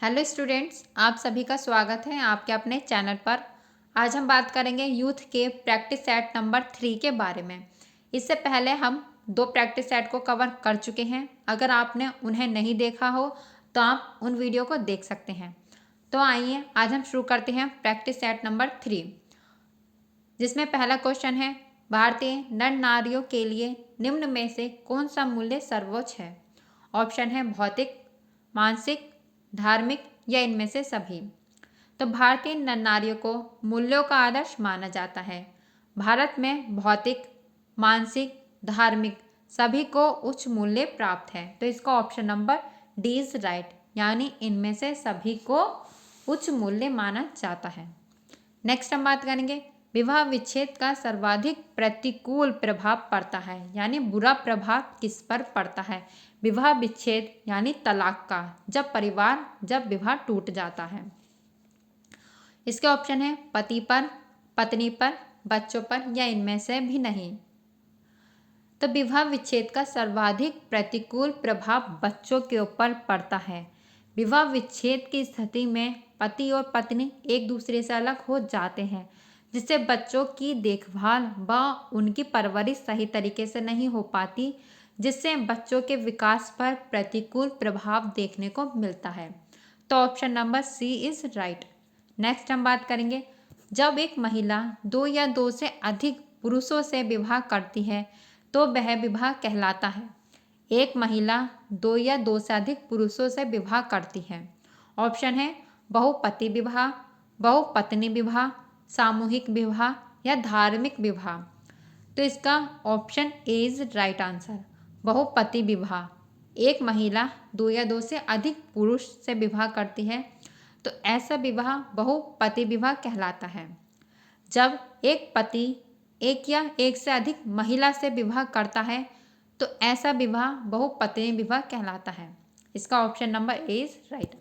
Hello students, आप सभी का स्वागत है आपके अपने चैनल पर। आज हम बात करेंगे यूथ के प्रैक्टिस सेट नंबर 3 के बारे में। इससे पहले हम 2 प्रैक्टिस सेट को कवर कर चुके हैं। अगर आपने उन्हें नहीं देखा हो तो आप उन वीडियो को देख सकते हैं। तो आइए आज हम शुरू करते हैं प्रैक्टिस सेट नंबर 3, जिसमें पहला क्वेश्चन है, भारतीय नर नारियों के लिए निम्न में से कौन सा मूल्य सर्वोच्च है। ऑप्शन है भौतिक, मानसिक, धार्मिक या इनमें से सभी। तो भारतीय नर नारियों को मूल्यों का आदर्श माना जाता है। भारत में भौतिक, मानसिक, धार्मिक सभी को उच्च मूल्य प्राप्त है। तो इसका option number D is right, यानी इनमें से सभी को उच्च मूल्य माना जाता है। नेक्स्ट हम बात करेंगे, विवाह विच्छेद का सर्वाधिक प्रतिकूल प्रभाव पड़ता है, यानी बुरा प्रभाव किस पर पड़ता है। विवाह विच्छेद यानी तलाक का, जब विवाह टूट जाता है। इसके ऑप्शन है पति पर, पत्नी पर, बच्चों पर या इनमें से भी नहीं। तो विवाह विच्छेद का सर्वाधिक प्रतिकूल प्रभाव बच्चों के ऊपर पड़ता है। विवाह विच्छेद की स्थिति में पति और पत्नी एक दूसरे से अलग हो जाते हैं, जिससे बच्चों की देखभाल व उनकी परवरिश सही तरीके से नहीं हो पाती, जिससे बच्चों के विकास पर प्रतिकूल प्रभाव देखने को मिलता है। तो option number C is right. Next हम बात करेंगे, जब एक महिला 2 या 2 से अधिक पुरुषों से विवाह करती है तो वह विवाह कहलाता है। एक महिला 2 या 2 से अधिक पुरुषों से विवाह करती है। ऑप्शन है बहुपति विवाह, बहुपत्नी विवाह, सामूहिक विवाह या धार्मिक विवाह। तो इसका option A is right answer, बहुपति विवाह। एक महिला 2 या 2 से अधिक पुरुष से विवाह करती है तो ऐसा विवाह बहुपति विवाह कहलाता है। जब एक पति एक या एक से अधिक महिला से विवाह करता है तो ऐसा विवाह बहुपत्नी विवाह कहलाता है। इसका option number A is right.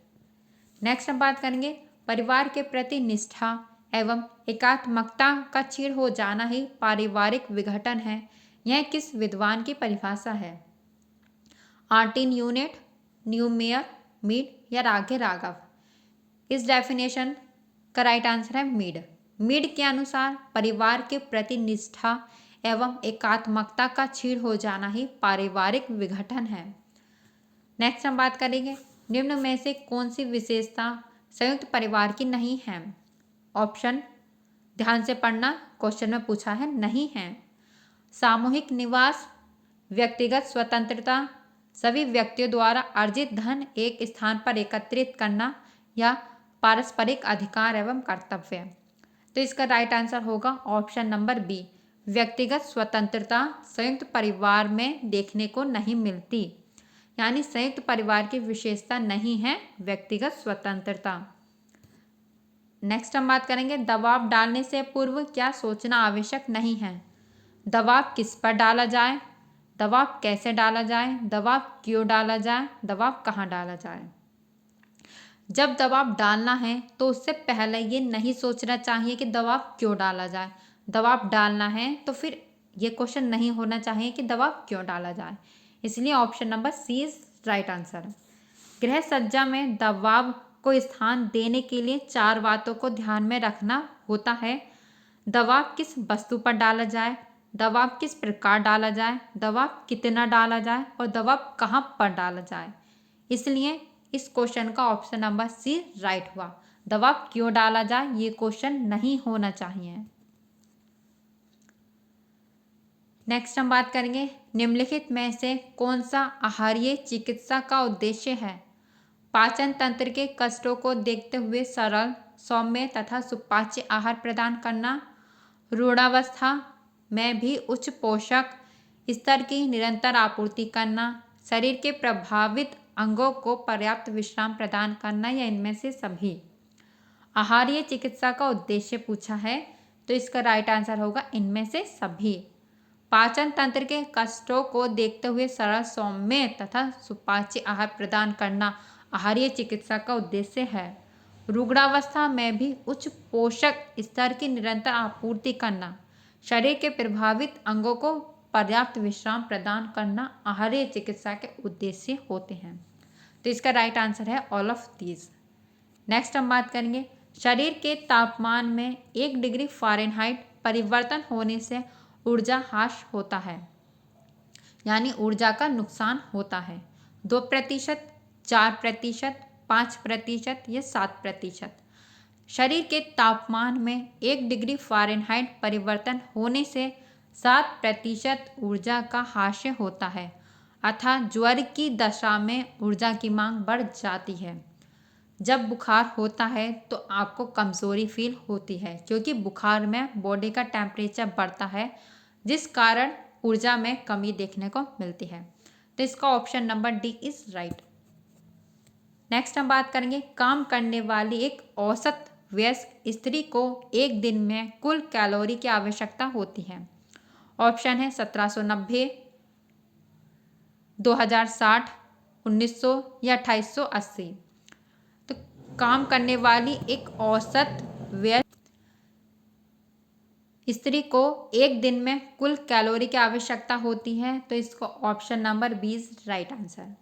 Next हम बात करेंगे, परिवार के प्रति निष्ठा एवं एकात्मकता का क्षीण हो जाना ही पारिवारिक विघटन है। यह किस विद्वान की परिभाषा है। आर्टिन यूनिट, न्यूमेयर, मीड या राघे राघव। इस डेफिनेशन का राइट आंसर है मीड। मीड के अनुसार परिवार के प्रति निष्ठा एवं एकात्मकता का क्षीण हो जाना ही पारिवारिक विघटन है। नेक्स्ट हम बात करेंगे, निम्न में से कौन सी विशेषता संयुक्त परिवार की नहीं है। ऑप्शन ध्यान से पढ़ना, क्वेश्चन में पूछा है, नहीं है। सामूहिक निवास, व्यक्तिगत स्वतंत्रता, सभी व्यक्तियों द्वारा अर्जित धन एक स्थान पर एकत्रित करना या पारस्परिक अधिकार एवं कर्तव्य। तो इसका राइट आंसर होगा ऑप्शन नंबर बी, व्यक्तिगत स्वतंत्रता संयुक्त परिवार में देखने को नहीं मिलती, यानी संयुक्त परिवार की विशेषता नहीं है व्यक्तिगत स्वतंत्रता। नेक्स्ट हम बात करेंगे, दबाव डालने से पूर्व क्या सोचना आवश्यक नहीं है। दबाव किस पर डाला जाए, दबाव कैसे डाला जाए, दबाव क्यों डाला जाए, दबाव कहाँ डाला जाए। जब दबाव डालना है तो उससे पहले ये नहीं सोचना चाहिए कि दबाव क्यों डाला जाए। दबाव डालना है तो फिर ये क्वेश्चन नहीं होना चाहिए कि दबाव क्यों डाला जाए। इसलिए option number C is right answer. गृह सज्जा में दबाव को स्थान देने के लिए 4 बातों को ध्यान में रखना होता है। दबाव किस वस्तु पर डाला जाए, दबाव किस प्रकार डाला जाए, दबाव कितना डाला जाए और दबाव कहाँ पर डाला जाए। इसलिए इस क्वेश्चन का ऑप्शन नंबर सी राइट हुआ। दबाव क्यों डाला जाए ये क्वेश्चन नहीं होना चाहिए। नेक्स्ट हम बात करेंगे, निम्नलिखित में से कौन सा आहारीय चिकित्सा का उद्देश्य है। पाचन तंत्र के कष्टों को देखते हुए सरल, सौम्य तथा सुपाच्य आहार प्रदान करना, रूढ़ावस्था में भी उच्च पोषक स्तर की निरंतर आपूर्ति करना, शरीर के प्रभावित अंगों को पर्याप्त विश्राम प्रदान करना या इनमें से सभी। आहारीय चिकित्सा का उद्देश्य पूछा है तो इसका राइट आंसर होगा इनमें से सभी। पाचन तंत्र के कष्टों को देखते हुए सरल, सौम्य तथा सुपाच्य आहार प्रदान करना आहारीय चिकित्सा का उद्देश्य है। रुग्णावस्था में भी उच्च पोषक स्तर की निरंतर आपूर्ति करना, शरीर के प्रभावित अंगों को पर्याप्त विश्राम प्रदान करना आहारीय चिकित्सा के उद्देश्य होते हैं। तो इसका राइट आंसर है ऑल ऑफ दीज। नेक्स्ट हम बात करेंगे शरीर के तापमान में 1 डिग्री फ़ारेनहाइट परिवर्तन होने से ऊर्जा ह्रास होता है, यानी ऊर्जा का नुकसान होता है। 2%, 4%, 5% या 7%। शरीर के तापमान में 1 डिग्री फ़ारेनहाइट परिवर्तन होने से 7% ऊर्जा का ह्रास होता है, अर्थात ज्वर की दशा में ऊर्जा की मांग बढ़ जाती है। जब बुखार होता है तो आपको कमज़ोरी फील होती है, क्योंकि बुखार में बॉडी का टेम्परेचर बढ़ता है, जिस कारण ऊर्जा में कमी देखने को मिलती है। तो इसका option number D is right. Next हम बात करेंगे काम करने वाली एक औसत वयस्क स्त्री को एक दिन में कुल कैलोरी की आवश्यकता होती है। ऑप्शन है 1790, 2060, 1900 या 2880। तो काम करने वाली एक औसत वयस्क स्त्री को एक दिन में कुल कैलोरी की आवश्यकता होती है, तो इसको option number B is right answer.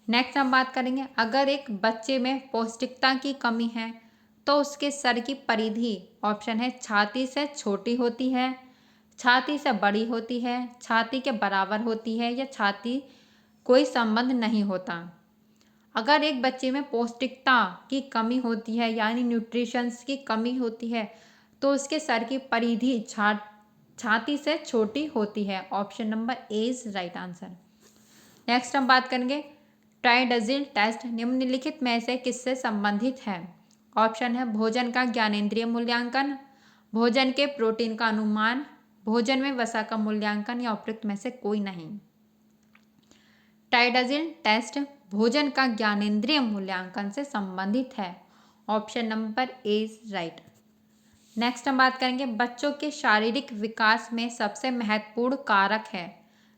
Next हम बात करेंगे अगर एक बच्चे में पौष्टिकता की कमी है तो उसके सर की परिधि ऑप्शन है छाती से छोटी होती है, छाती से बड़ी होती है, छाती के बराबर होती है या छाती कोई संबंध नहीं होता। अगर एक बच्चे में पौष्टिकता की कमी होती है यानी न्यूट्रिशंस की कमी होती है तो उसके सर की परिधि छाती से छोटी होती है। Option number A is right answer. Next हम बात करेंगे ट्राइडजिल टेस्ट निम्नलिखित में से किससे संबंधित है। ऑप्शन है भोजन का ज्ञानेंद्रिय मूल्यांकन, भोजन के प्रोटीन का अनुमान, भोजन में वसा का मूल्यांकन या उपयुक्त में से कोई नहीं। ट्राइडजिल टेस्ट भोजन का ज्ञानेंद्रिय मूल्यांकन से संबंधित है। Option number A is right. Next हम बात करेंगे बच्चों के शारीरिक विकास में सबसे महत्वपूर्ण कारक है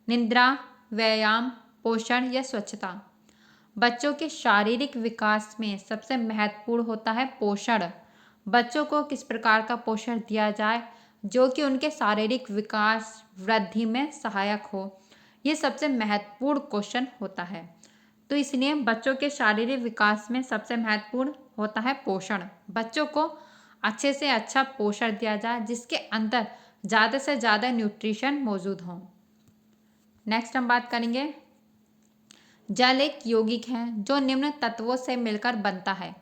निद्रा, व्यायाम, पोषण या स्वच्छता। बच्चों के शारीरिक विकास में सबसे महत्वपूर्ण होता है पोषण। बच्चों को किस प्रकार का पोषण दिया जाए जो कि उनके शारीरिक विकास वृद्धि में सहायक हो, ये सबसे महत्वपूर्ण क्वेश्चन होता है। तो इसलिए बच्चों के शारीरिक विकास में सबसे महत्वपूर्ण होता है पोषण। बच्चों को अच्छे से अच्छा पोषण दिया जाए जिसके अंदर ज़्यादा से ज़्यादा न्यूट्रिशन मौजूद हों। नेक्स्ट हम बात करेंगे जल एक यौगिक है जो निम्न तत्वों से मिलकर बनता है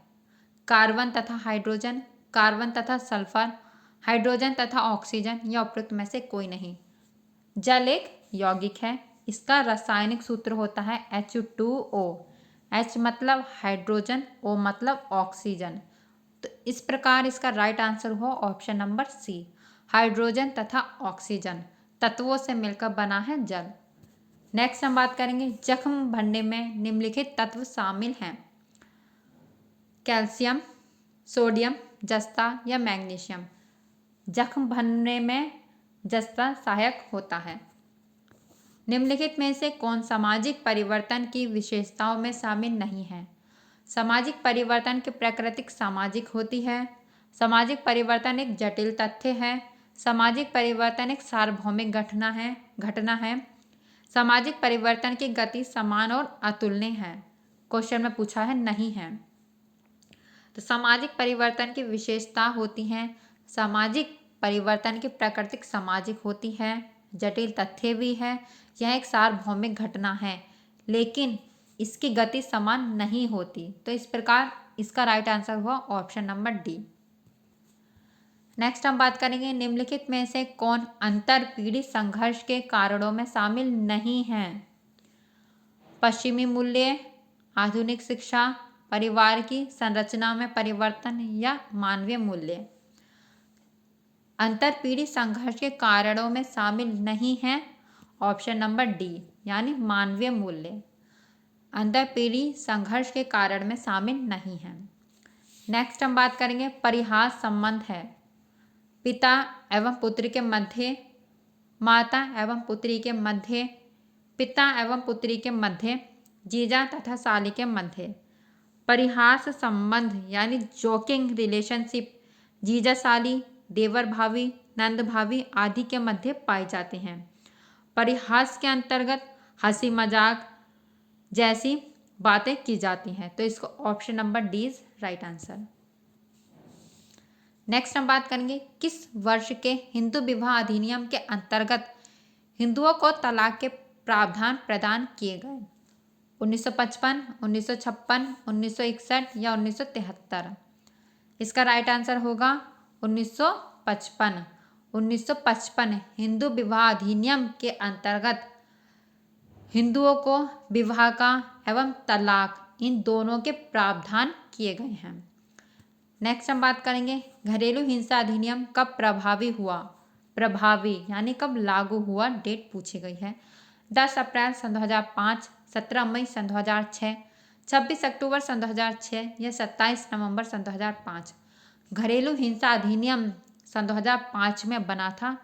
कार्बन तथा हाइड्रोजन, कार्बन तथा सल्फर, हाइड्रोजन तथा ऑक्सीजन या उपयुक्त में से कोई नहीं। जल एक यौगिक है, इसका रासायनिक सूत्र होता है H2O। H मतलब हाइड्रोजन, O मतलब ऑक्सीजन। तो इस प्रकार इसका राइट आंसर हो ऑप्शन नंबर सी, हाइड्रोजन तथा ऑक्सीजन तत्वों से मिलकर बना है जल। नेक्स्ट हम बात करेंगे जख्म भरने में निम्नलिखित तत्व शामिल हैं कैल्शियम, सोडियम, जस्ता या मैग्नीशियम। जख्म भरने में जस्ता सहायक होता है। निम्नलिखित में से कौन सामाजिक परिवर्तन की विशेषताओं में शामिल नहीं है। सामाजिक परिवर्तन की प्रकृति सामाजिक होती है, सामाजिक परिवर्तन एक जटिल तथ्य है, सामाजिक परिवर्तन एक सार्वभौमिक घटना है, सामाजिक परिवर्तन की गति समान और अतुलनीय है। क्वेश्चन में पूछा है नहीं है। तो सामाजिक परिवर्तन की विशेषता होती है, सामाजिक परिवर्तन की प्रकृति सामाजिक होती है, जटिल तथ्य भी है, यह एक सार्वभौमिक घटना है, लेकिन इसकी गति समान नहीं होती। तो इस प्रकार इसका राइट आंसर हुआ ऑप्शन नंबर डी। नेक्स्ट हम बात करेंगे निम्नलिखित में से कौन अंतर पीढ़ी संघर्ष के कारणों में शामिल नहीं है। पश्चिमी मूल्य, आधुनिक शिक्षा, परिवार की संरचना में परिवर्तन या मानवीय मूल्य। अंतर पीढ़ी संघर्ष के कारणों में शामिल नहीं है ऑप्शन नंबर डी, यानी मानवीय मूल्य अंतर पीढ़ी संघर्ष के कारण में शामिल नहीं है। नेक्स्ट हम बात करेंगे परिहास संबंध है पिता एवं पुत्र के मध्य, माता एवं पुत्री के मध्य, पिता एवं पुत्री के मध्य, जीजा तथा साली के मध्य। परिहास संबंध यानी जोकिंग रिलेशनशिप जीजा साली, देवर भाभी, नंद भाभी आदि के मध्य पाए जाते हैं। परिहास के अंतर्गत हंसी मजाक जैसी बातें की जाती हैं। तो इसको option number D is right answer. Next हम बात करेंगे किस वर्ष के हिंदू विवाह अधिनियम के अंतर्गत हिंदुओं को तलाक के प्रावधान प्रदान किए गए। 1955, 1956, 1961 या 1973। इसका राइट आंसर होगा 1955। 1955 हिंदू विवाह अधिनियम के अंतर्गत हिंदुओं को विवाह का एवं तलाक इन दोनों के प्रावधान किए गए हैं। नेक्स्ट हम बात करेंगे घरेलू हिंसा अधिनियम कब प्रभावी हुआ। प्रभावी यानी कब लागू हुआ, डेट पूछी गई है। 10 अप्रैल सन 2005, 17 मई सन 2006, 26 अक्टूबर सन 2006 या 27 नवंबर सन 2005। घरेलू हिंसा अधिनियम सन 2005 में बना था,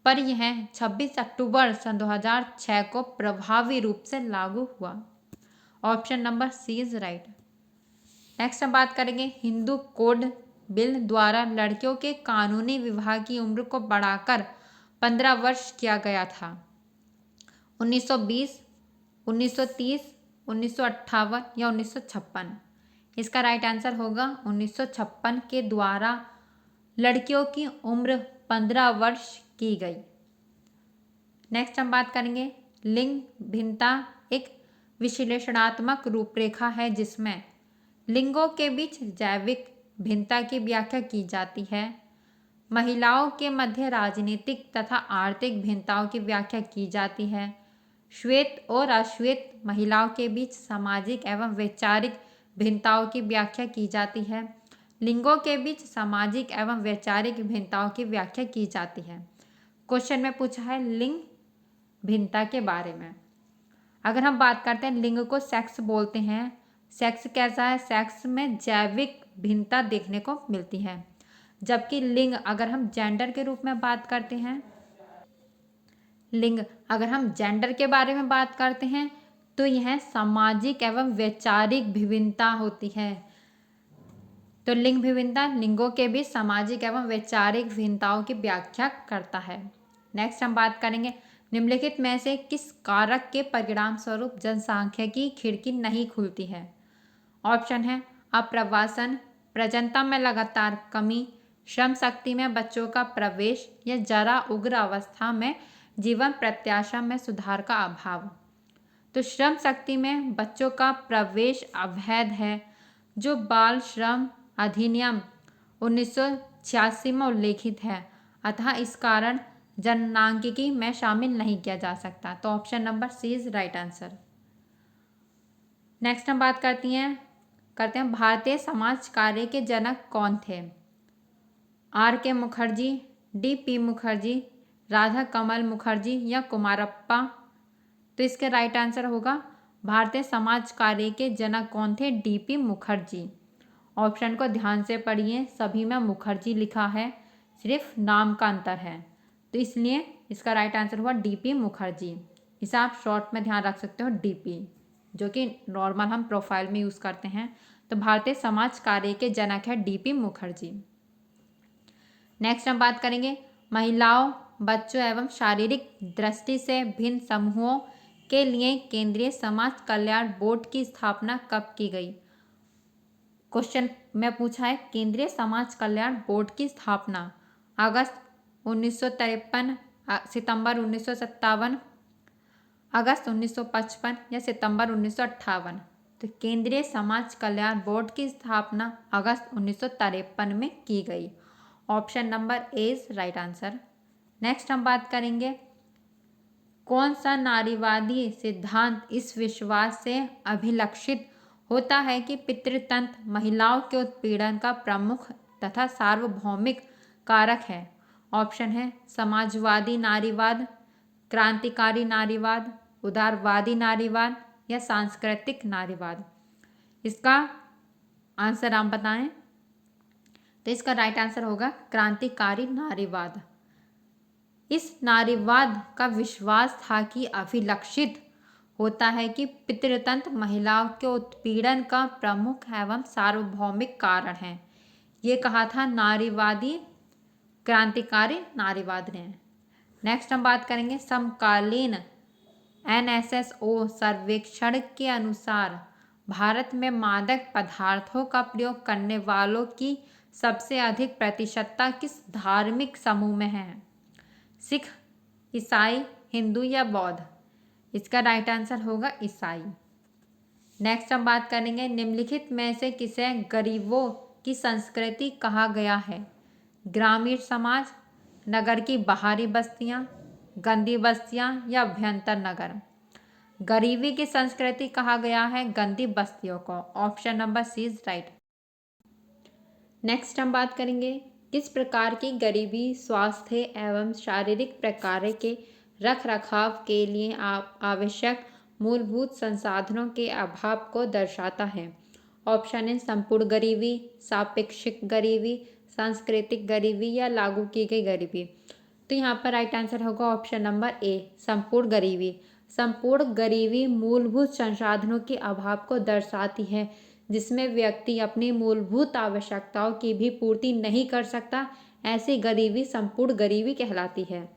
पर यह 26 अक्टूबर सन 2006 को प्रभावी रूप से लागू हुआ। Option number C is right. Next हम बात करेंगे हिंदू कोड बिल द्वारा लड़कियों के कानूनी विवाह की उम्र को बढ़ाकर 15 वर्ष किया गया था। 1920, 1930, 1958 या 1956। इसका राइट आंसर होगा 1956 के द्वारा लड़कियों की उम्र 15 वर्ष की गई। नेक्स्ट हम बात करेंगे लिंग भिन्नता एक विश्लेषणात्मक रूपरेखा है जिसमें लिंगों के बीच जैविक भिन्नता की व्याख्या की जाती है। महिलाओं के मध्य राजनीतिक तथा आर्थिक भिन्नताओं की व्याख्या की जाती है। श्वेत और अश्वेत महिलाओं के बीच सामाजिक एवं वैचारिक भिन्नताओं की व्याख्या की जाती है। लिंगों के बीच सामाजिक एवं वैचारिक भिन्नताओं की व्याख्या की जाती है। क्वेश्चन में पूछा है लिंग भिन्नता के बारे में। अगर हम बात करते हैं लिंग को सेक्स बोलते हैं। सेक्स कैसा है, सेक्स में जैविक भिन्नता देखने को मिलती है, जबकि लिंग अगर हम जेंडर के रूप में बात करते हैं, लिंग अगर हम जेंडर के बारे में बात करते हैं तो यह सामाजिक एवं वैचारिक भिन्नता होती है। तो लिंग भिन्नता लिंगों के बीच सामाजिक एवं वैचारिक भिन्नताओं की व्याख्या करता है। नेक्स्ट हम बात करेंगे निम्नलिखित में से किस कारक के परिणाम स्वरूप जनसांख्यिकी खिड़की नहीं खुलती है। ऑप्शन है अप्रवासन, प्रजनता में लगातार कमी, श्रम शक्ति में बच्चों का प्रवेश या जरा उग्र अवस्था में जीवन प्रत्याशा में सुधार का अभाव। तो श्रम शक्ति में बच्चों का प्रवेश अवैध है, जो बाल श्रम अधिनियम 1986 में उल्लेखित है, अतः इस कारण जननांकिकी में शामिल नहीं किया जा सकता। तो option number C is right answer. Next हम बात करते हैं भारतीय समाज कार्य के जनक कौन थे। आर के मुखर्जी, डी पी मुखर्जी, राधा कमल मुखर्जी या कुमारप्पा। तो इसके राइट आंसर होगा भारतीय समाज कार्य के जनक कौन थे, डी पी मुखर्जी। ऑप्शन को ध्यान से पढ़िए, सभी में मुखर्जी लिखा है, सिर्फ नाम का अंतर है, तो इसलिए इसका राइट आंसर हुआ डी पी मुखर्जी। इसे आप शॉर्ट में ध्यान रख सकते हो डी पी, जो कि नॉर्मल हम प्रोफाइल में यूज़ करते हैं। तो भारतीय समाज कार्य के जनक है डी पी मुखर्जी। नेक्स्ट हम बात करेंगे महिलाओं, बच्चों एवं शारीरिक दृष्टि से भिन्न समूहों के लिए केंद्रीय समाज कल्याण बोर्ड की स्थापना कब की गई। क्वेश्चन में पूछा है केंद्रीय समाज कल्याण बोर्ड की स्थापना अगस्त 1953, सितंबर 1957, अगस्त 1955 या सितंबर 1958। तो केंद्रीय समाज कल्याण बोर्ड की स्थापना अगस्त 1953 में की गई। Option number A is right answer. Next हम बात करेंगे कौन सा नारीवादी सिद्धांत इस विश्वास से अभिलक्षित होता है कि पितृतंत्र महिलाओं के उत्पीड़न का प्रमुख तथा सार्वभौमिक कारक है। ऑप्शन है समाजवादी नारीवाद, क्रांतिकारी नारीवाद, उदारवादी नारीवाद या सांस्कृतिक नारीवाद। इसका आंसर आप बताएं। तो इसका राइट आंसर होगा क्रांतिकारी नारीवाद। इस नारीवाद का विश्वास था कि अभिलक्षित होता है कि पितृतंत्र महिलाओं के उत्पीड़न का प्रमुख एवं सार्वभौमिक कारण है। ये कहा था नारीवादी क्रांतिकारी नारीवाद ने। नेक्स्ट हम बात करेंगे समकालीन NSSO सर्वेक्षण के अनुसार भारत में मादक पदार्थों का प्रयोग करने वालों की सबसे अधिक प्रतिशतता किस धार्मिक समूह में है? सिख, ईसाई, हिंदू या बौद्ध? इसका राइट आंसर होगा ईसाई। नेक्स्ट हम बात करेंगे, निम्नलिखित में से किसे गरीबों की संस्कृति कहा गया है? ग्रामीण समाज, नगर की बाहरी बस्तियां, गंदी बस्तियां या अभ्यंतर नगर? गरीबी की संस्कृति कहा गया है गंदी बस्तियों को। Option number C is right. Next हम बात करेंगे, किस प्रकार की गरीबी स्वास्थ्य एवं शारीरिक प्रकार के रख रखाव के लिए आवश्यक मूलभूत संसाधनों के अभाव को दर्शाता है? ऑप्शन है संपूर्ण गरीबी, सापेक्षिक गरीबी, सांस्कृतिक गरीबी या लागू की गई गरीबी? तो यहाँ पर राइट आंसर होगा ऑप्शन नंबर ए, संपूर्ण गरीबी। संपूर्ण गरीबी मूलभूत संसाधनों के अभाव को दर्शाती है, जिसमें व्यक्ति अपनी मूलभूत आवश्यकताओं की भी पूर्ति नहीं कर सकता। ऐसी गरीबी संपूर्ण गरीबी कहलाती है।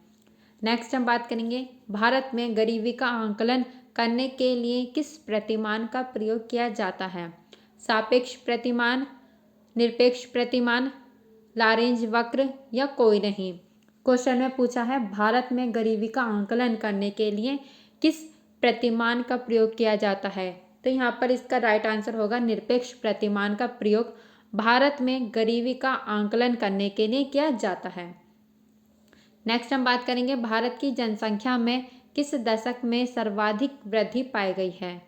नेक्स्ट हम बात करेंगे, भारत में गरीबी का आंकलन करने के लिए किस प्रतिमान का प्रयोग किया जाता है? सापेक्ष प्रतिमान, निरपेक्ष प्रतिमान, लारेंज वक्र या कोई नहीं? क्वेश्चन में पूछा है भारत में गरीबी का आंकलन करने के लिए किस प्रतिमान का प्रयोग किया जाता है? तो यहाँ पर इसका राइट आंसर होगा निरपेक्ष प्रतिमान का प्रयोग भारत में गरीबी का आंकलन करने के लिए किया जाता है। नेक्स्ट हम बात करेंगे, भारत की जनसंख्या में किस दशक में सर्वाधिक वृद्धि पाई गई है?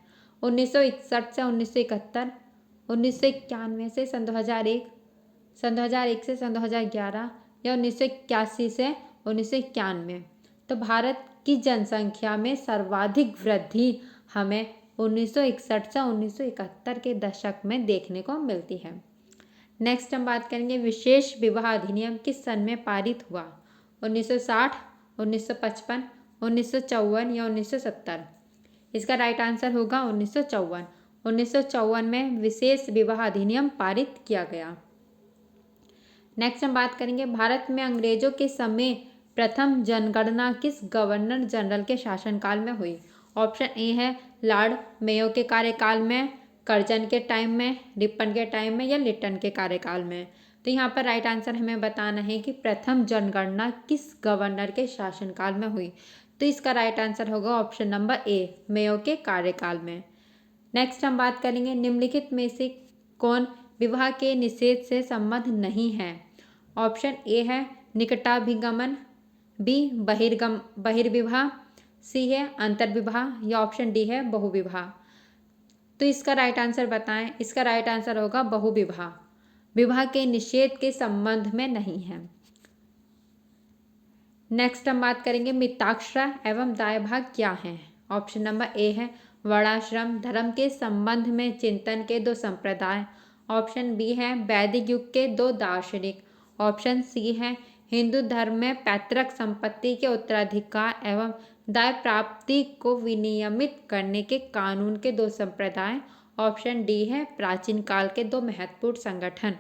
1961 से 1971, 1991 से सन 2001, सन 2001 से सन 2011 या 1981 से 1991? तो भारत की जनसंख्या में सर्वाधिक वृद्धि हमें 1961 से 1971 के दशक में देखने को मिलती है। नेक्स्ट हम बात करेंगे, विशेष विवाह अधिनियम किस सन में पारित हुआ? 1960, 1955, 1954 या 1970? इसका राइट आंसर होगा 1954। 1954 में विशेष विवाह अधिनियम पारित किया गया। नेक्स्ट हम बात करेंगे, भारत में अंग्रेजों के समय प्रथम जनगणना किस गवर्नर जनरल के शासनकाल में हुई? ऑप्शन ए है लॉर्ड मेयो के कार्यकाल में, कर्जन के टाइम में, रिपन के टाइम में या लिटन के कार्यकाल में? तो यहाँ पर राइट आंसर हमें बताना है कि प्रथम जनगणना किस गवर्नर के शासनकाल में हुई। तो इसका राइट आंसर होगा ऑप्शन नंबर ए, मेयो के कार्यकाल में। नेक्स्ट हम बात करेंगे, निम्नलिखित में से कौन विवाह के निषेध से संबद्ध नहीं है? ऑप्शन ए है निकटाभिगमन, बी बहिर्विवाह, सी है अंतर्विवाह या ऑप्शन डी है बहुविवाह? तो इसका राइट आंसर बताएं। इसका राइट आंसर होगा बहुविवाह, विवाह के निषेध के संबंध में नहीं है। नेक्स्ट हम बात करेंगे, मिताक्षरा एवं दायभाग क्या है? ऑप्शन नंबर ए है वर्णाश्रम धर्म के संबंध में चिंतन के दो संप्रदाय। ऑप्शन बी है वैदिक युग के दो दार्शनिक। ऑप्शन सी है हिंदू धर्म में पैतृक संपत्ति के उत्तराधिकार एवं दाय प्राप्ति को विनियमित करने के कानून के दो संप्रदाय। ऑप्शन डी है प्राचीन काल के दो महत्वपूर्ण संगठन।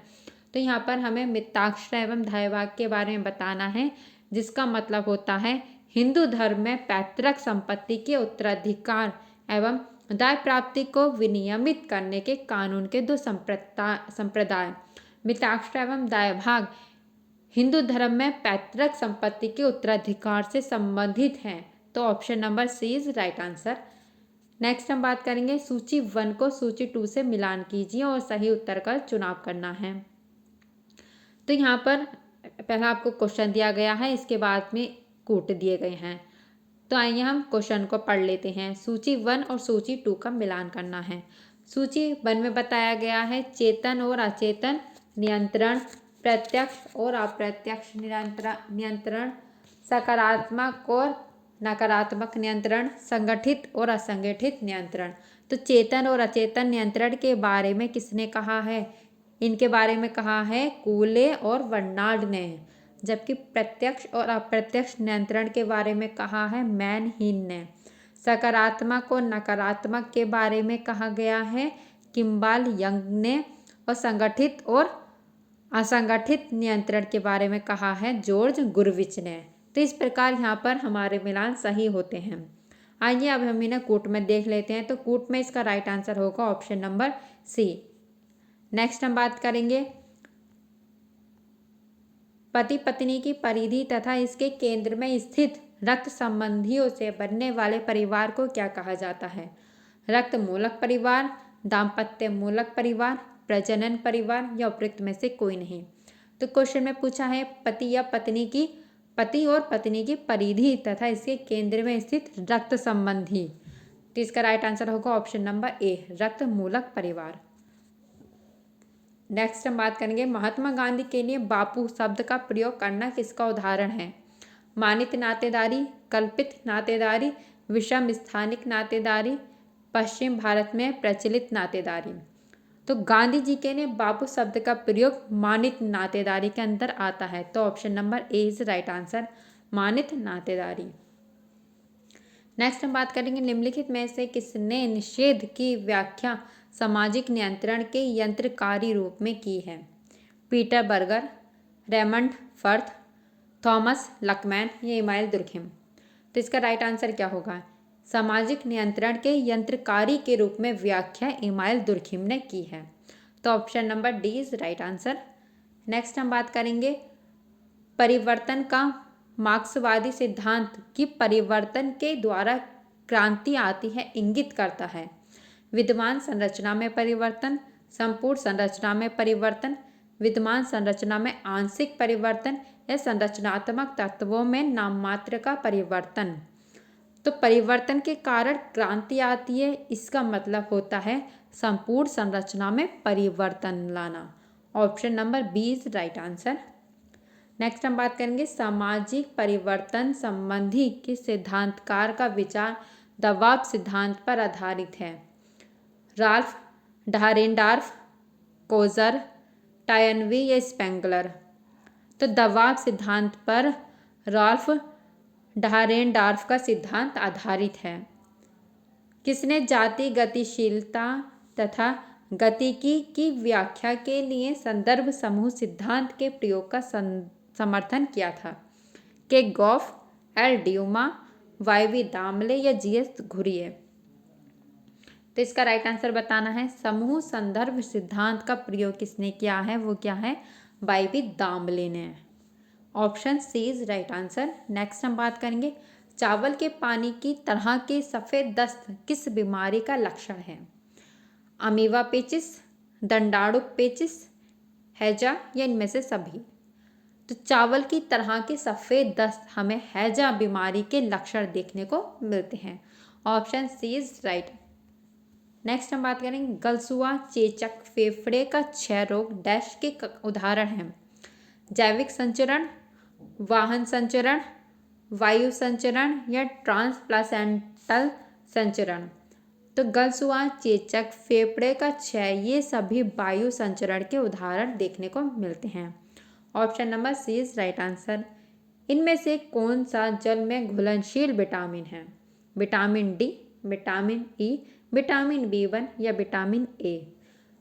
तो यहाँ पर हमें मिताक्षरा एवं दायभाग के बारे में बताना है, जिसका मतलब होता है हिंदू धर्म में पैतृक संपत्ति के उत्तराधिकार एवं दाय प्राप्ति को विनियमित करने के कानून के दो संप्रदाय। मिताक्षरा एवं दायभाग हिंदू धर्म में पैतृक संपत्ति के उत्तराधिकार से संबंधित हैं। तो option number C is right answer. Next हम बात करेंगे, सूची 1 को सूची 2 से मिलान कीजिए और सही उत्तर का चुनाव करना है। तो यहाँ पर पहला आपको क्वेश्चन दिया गया है, इसके बाद में कूट दिए गए हैं। तो आइए हम क्वेश्चन को पढ़ लेते हैं। सूची 1 और सूची 2 का मिलान करना है। सूची 1 में बताया गया है चेतन और अचेतन नियंत्रण, प्रत्यक्ष और अप्रत्यक्ष नियंत्रण, सकारात्मक और नकारात्मक नियंत्रण, संगठित और असंगठित नियंत्रण। तो चेतन और अचेतन नियंत्रण के बारे में किसने कहा है? इनके बारे में कहा है कूले और बर्नार्ड ने। जबकि प्रत्यक्ष और अप्रत्यक्ष नियंत्रण के बारे में कहा है मैनहीन ने। सकारात्मक और नकारात्मक के बारे में कहा गया है किम्बाल यंग ने। और संगठित और असंगठित नियंत्रण के बारे में कहा है जॉर्ज गुरविच ने। तो इस प्रकार यहाँ पर हमारे मिलान सही होते हैं। आइए अब हम इन्हें कूट में देख लेते हैं। तो कूट में इसका राइट आंसर होगा ऑप्शन नंबर सी। नेक्स्ट हम बात करेंगे पति पत्नी की परिधि तथा इसके केंद्र में स्थित रक्त संबंधियों से बनने वाले परिवार को क्या कहा जाता है? रक्त मूलक परिवार, दाम्पत्य मूलक परिवार, प्रजनन परिवार या उपयुक्त में से कोई नहीं। तो क्वेश्चन में पूछा है पति और पत्नी की परिधि तथा इसके केंद्र में स्थित रक्त संबंधी। तो इसका राइट आंसर होगा ऑप्शन नंबर ए, रक्त मूलक परिवार। नेक्स्ट हम बात करेंगे महात्मा गांधी के लिए बापू शब्द का प्रयोग करना किसका उदाहरण है? मानित नातेदारी, कल्पित नातेदारी, विषम स्थानिक नातेदारी, पश्चिम भारत में प्रचलित नातेदारी। तो गांधी जी के लिए बापू शब्द का प्रयोग मानित नातेदारी के अंदर आता है। तो option number A is right answer, मानित नातेदारी। नेक्स्ट हम बात करेंगे निम्नलिखित में से किसने निषेध की व्याख्या सामाजिक नियंत्रण के यंत्रकारी रूप में की है? Peter Berger, Raymond Firth, Thomas Luckmann या इमाइल दुर्खिम। तो इसका राइट आंसर क्या होगा? सामाजिक नियंत्रण के यंत्रकारी के रूप में व्याख्या इमाइल दुर्खिम ने की है। तो option number D is right answer. Next हम बात करेंगे परिवर्तन का मार्क्सवादी सिद्धांत की परिवर्तन के द्वारा क्रांति आती है इंगित करता है? विद्यमान संरचना में परिवर्तन, संपूर्ण संरचना में परिवर्तन, विद्यमान संरचना में आंशिक परिवर्तन या संरचनात्मक तत्वों में नाममात्र का परिवर्तन। तो परिवर्तन के कारण क्रांति आती है, इसका मतलब होता है संपूर्ण संरचना में परिवर्तन लाना। Option number B is right answer. Next हम बात करेंगे सामाजिक परिवर्तन संबंधी किस सिद्धांतकार का विचार दबाव सिद्धांत पर आधारित है? राल्फ डायरेनडॉर्फ, कोजर, टायनवी या स्पेंगलर। तो दबाव सिद्धांत पर राल्फ डायरेनडॉर्फ का सिद्धांत आधारित है। किसने जाति गतिशीलता तथा गतिकी की व्याख्या के लिए संदर्भ समूह सिद्धांत के प्रयोग का समर्थन किया था? K Gough, L Dumont, Y Damle या जीएस घुरिये। तो इसका राइट आंसर बताना है। समूह संदर्भ सिद्धांत का प्रयोग किसने किया है? वो क्या है? वाई दामले ने। Option C is right answer. Next हम बात करेंगे चावल के पानी की तरह के सफ़ेद दस्त किस बीमारी का लक्षण है? अमीबा पेचिस, दंडाणु पेचिस, हैजा या इनमें से सभी। तो चावल की तरह के सफ़ेद दस्त हमें हैजा बीमारी के लक्षण देखने को मिलते हैं। Option C is right. Next हम बात करेंगे गलसुआ चेचक फेफड़े का क्षय रोग डैश के उदाहरण हैं? जैविक संचरण, वाहन संचरण, वायु संचरण या ट्रांसप्लासेंटल संचरण। तो गलसुआ चेचक फेफड़े का क्षय ये सभी वायु संचरण के उदाहरण देखने को मिलते हैं। Option number C is right answer. इनमें से कौन सा जल में घुलनशील विटामिन है? Vitamin D, vitamin E, vitamin B one या विटामिन ए।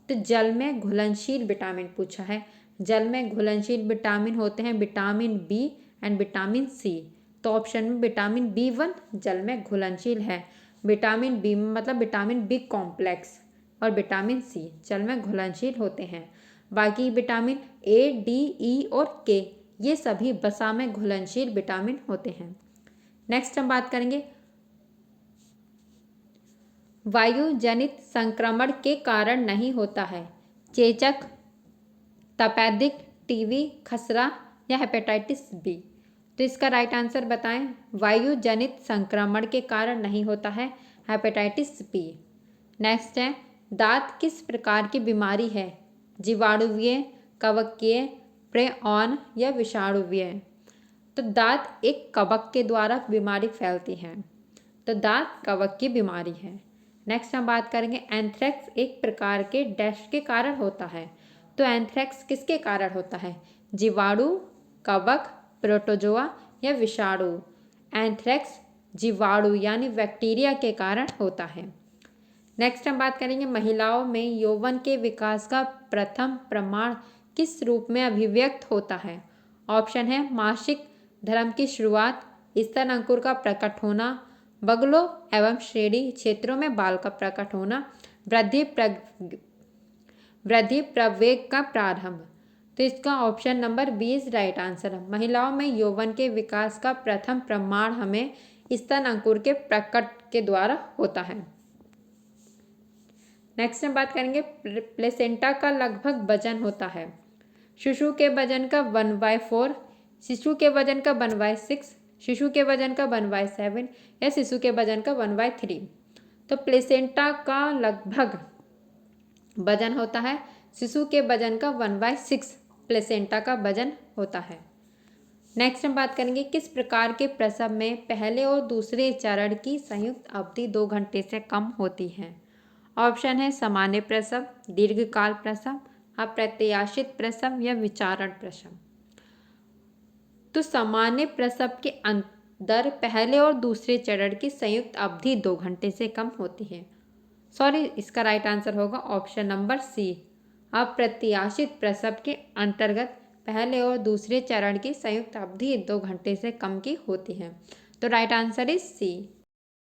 तो जल में घुलनशील विटामिन पूछा है। जल में घुलनशील विटामिन होते हैं vitamin B and vitamin C. तो ऑप्शन में विटामिन बी1 जल में घुलनशील है। विटामिन बी मतलब विटामिन बी कॉम्प्लेक्स और विटामिन सी जल में घुलनशील होते हैं। बाकी विटामिन ए, डी, ई और के ये सभी वसा में घुलनशील विटामिन होते हैं। नेक्स्ट हम बात करेंगे वायु जनित संक्रमण के कारण नहीं होता है? चेचक, तपेदिक, टीबी, खसरा या हेपेटाइटिस बी। तो इसका राइट आंसर बताएं। वायु जनित संक्रमण के कारण नहीं होता है हेपेटाइटिस बी। नेक्स्ट है दांत किस प्रकार की बीमारी है? जीवाणुवीय, कवकीय, प्रेऑन या विषाणुवीय। तो दांत एक कवक के द्वारा बीमारी फैलती है। तो दांत कवक की बीमारी है। नेक्स्ट हम बात करेंगे एंथ्रेक्स एक प्रकार के डैश के कारण होता है? तो एंथ्रेक्स किसके कारण होता है? जीवाणु, कवक, प्रोटोजोआ या विषाणु। एंथ्रेक्स जीवाणु यानी बैक्टीरिया के कारण होता है। नेक्स्ट हम बात करेंगे महिलाओं में यौवन के विकास का प्रथम प्रमाण किस रूप में अभिव्यक्त होता है? ऑप्शन है मासिक धर्म की शुरुआत, स्तन अंकुर का प्रकट होना, बगलों एवं श्रेणी क्षेत्रों में बाल का प्रकट होना, वृद्धि प्रवेग का प्रारंभ। तो इसका ऑप्शन नंबर 20 राइट आंसर है। महिलाओं में यौवन के विकास का प्रथम प्रमाण हमें स्तन अंकुर के प्रकट के द्वारा होता है। नेक्स्ट हम बात करेंगे प्लेसेंटा का लगभग वजन होता है। शिशु के वजन का 1/4, शिशु के वजन का 1/6, शिशु के वजन का 1/7 या शिशु के वजन का 1/3। तो प्लेसेंटा का लगभग वजन होता है, शिशु के वजन का 1/6 प्लेसेंटा का वजन होता है। नेक्स्ट हम बात करेंगे किस प्रकार के प्रसव में पहले और दूसरे चरण की संयुक्त अवधि 2 घंटे से कम होती है। ऑप्शन है सामान्य प्रसव, दीर्घकाल प्रसव, अप्रत्याशित प्रसव या विचारण प्रसव। तो सामान्य प्रसव के अंदर पहले और दूसरे चरण की संयुक्त अवधि 2 घंटे से कम होती है। इसका राइट आंसर होगा ऑप्शन नंबर सी। अप्रत्याशित प्रसव के अंतर्गत पहले और दूसरे चरण की संयुक्त अवधि 2 घंटे से कम की होती है। तो राइट आंसर इज सी।